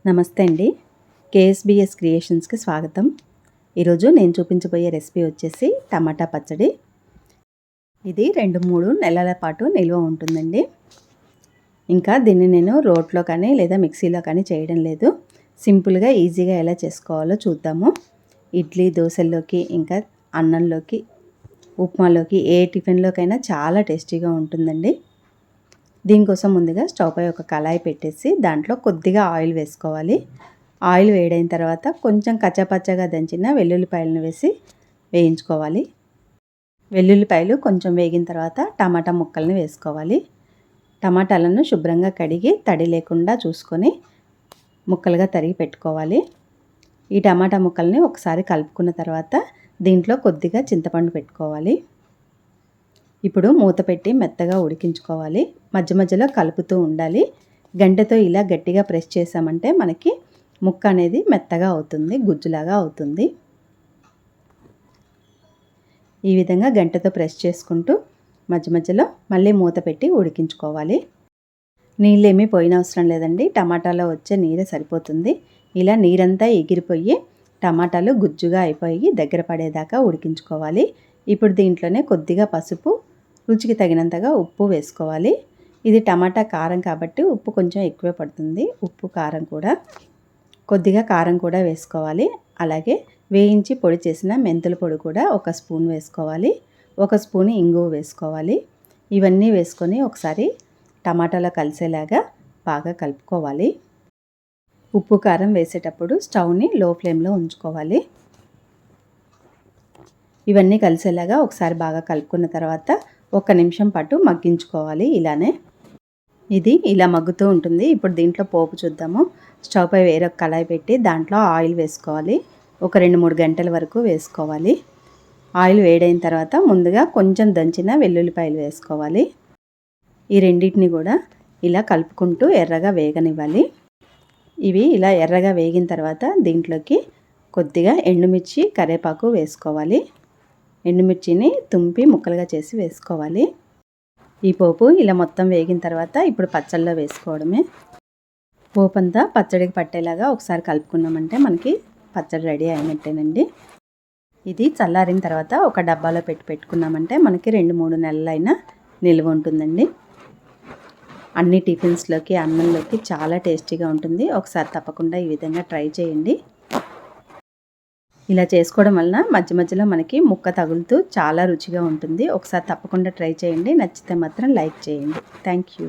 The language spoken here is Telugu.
నమస్తే అండి. కేఎస్బిఎస్ క్రియేషన్స్కి స్వాగతం. ఈరోజు నేను చూపించబోయే రెసిపీ వచ్చేసి టమాటా పచ్చడి. ఇది 2-3 నెలల పాటు నిల్వ ఉంటుందండి. ఇంకా దీన్ని నేను రోట్లో కానీ లేదా మిక్సీలో కానీ చేయడం లేదు. సింపుల్గా ఈజీగా ఎలా చేసుకోవాలో చూద్దాము. ఇడ్లీ, దోశల్లోకి, ఇంకా అన్నంలోకి, ఉప్మాలోకి, ఏ టిఫిన్లోకైనా చాలా టేస్టీగా ఉంటుందండి. దీనికోసం ముందుగా స్టవ్ పై ఒక కళాయి పెట్టేసి దాంట్లో కొద్దిగా ఆయిల్ వేసుకోవాలి. ఆయిల్ వేడైన తర్వాత కొంచెం కచ్చాపచ్చాగా దంచిన వెల్లుల్లిపాయలను వేసి వేయించుకోవాలి. వెల్లుల్లిపాయలు కొంచెం వేగిన తర్వాత టమాటా ముక్కల్ని వేసుకోవాలి. టమాటాలను శుభ్రంగా కడిగి తడి లేకుండా చూసుకొని ముక్కలుగా తరిగి పెట్టుకోవాలి. ఈ టమాటా ముక్కల్ని ఒకసారి కలుపుకున్న తర్వాత దీంట్లో కొద్దిగా చింతపండు పెట్టుకోవాలి. ఇప్పుడు మూత పెట్టి మెత్తగా ఉడికించుకోవాలి. మధ్య మధ్యలో కలుపుతూ ఉండాలి. గంటెతో ఇలా గట్టిగా ప్రెస్ చేసామంటే మనకి ముక్క అనేది మెత్తగా అవుతుంది, గుజ్జులాగా అవుతుంది. ఈ విధంగా గంటెతో ప్రెస్ చేసుకుంటూ మధ్య మధ్యలో మళ్ళీ మూత పెట్టి ఉడికించుకోవాలి. నీళ్ళేమీ పోయినవసరం లేదండి. టమాటాలో వచ్చే నీరే సరిపోతుంది. ఇలా నీరంతా ఎగిరిపోయి టమాటాలు గుజ్జుగా అయిపోయి దగ్గర పడేదాకా ఉడికించుకోవాలి. ఇప్పుడు దీంట్లోనే కొద్దిగా పసుపు, రుచికి తగినంతగా ఉప్పు వేసుకోవాలి. ఇది టమాటా కారం కాబట్టి ఉప్పు కొంచెం ఎక్కువే పడుతుంది. ఉప్పు, కారం కూడా కొద్దిగా కారం కూడా వేసుకోవాలి. అలాగే వేయించి పొడి చేసిన మెంతుల పొడి కూడా 1 స్పూన్ వేసుకోవాలి. 1 స్పూన్ ఇంగువ వేసుకోవాలి. ఇవన్నీ వేసుకొని ఒకసారి టమాటాలో కలిసేలాగా బాగా కలుపుకోవాలి. ఉప్పు, కారం వేసేటప్పుడు స్టవ్ని లో ఫ్లేమ్లో ఉంచుకోవాలి. ఇవన్నీ కలిసేలాగా ఒకసారి బాగా కలుపుకున్న తర్వాత 1 నిమిషం పాటు మగ్గించుకోవాలి. ఇలానే ఇది ఇలా మగ్గుతూ ఉంటుంది. ఇప్పుడు దీంట్లో పోపు చూద్దాము. స్టవ్ పై వేరొక కళాయి పెట్టి దాంట్లో ఆయిల్ వేసుకోవాలి. ఒక 2-3 గంటల వరకు వేసుకోవాలి. ఆయిల్ వేడైన తర్వాత ముందుగా కొంచెం దంచిన వెల్లుల్లిపాయలు వేసుకోవాలి. ఈ రెండింటిని కూడా ఇలా కలుపుకుంటూ ఎర్రగా వేగనివ్వాలి. ఇవి ఇలా ఎర్రగా వేగిన తర్వాత దీంట్లోకి కొద్దిగా ఎండుమిర్చి, కరివేపాకు వేసుకోవాలి. ఎండుమిర్చిని తుంపి ముక్కలుగా చేసి వేసుకోవాలి. ఈ పోపు ఇలా మొత్తం వేగిన తర్వాత ఇప్పుడు పచ్చళ్ళలో వేసుకోవడమే. పోపు అంతా పచ్చడికి పట్టేలాగా ఒకసారి కలుపుకున్నామంటే మనకి పచ్చడి రెడీ అయినట్టేనండి. ఇది చల్లారిన తర్వాత ఒక డబ్బాలో పెట్టుకున్నామంటే మనకి 2-3 నెలలైనా నిల్వ ఉంటుందండి. అన్ని టిఫిన్స్లోకి, అన్నంలోకి చాలా టేస్టీగా ఉంటుంది. ఒకసారి తప్పకుండా ఈ విధంగా ట్రై చేయండి. ఇలా చేసుకోవడం వలన మధ్య మధ్యలో మనకి ముక్క తగులుతూ చాలా రుచిగా ఉంటుంది. ఒకసారి తప్పకుండా ట్రై చేయండి. నచ్చితే మాత్రం లైక్ చేయండి. Thank you.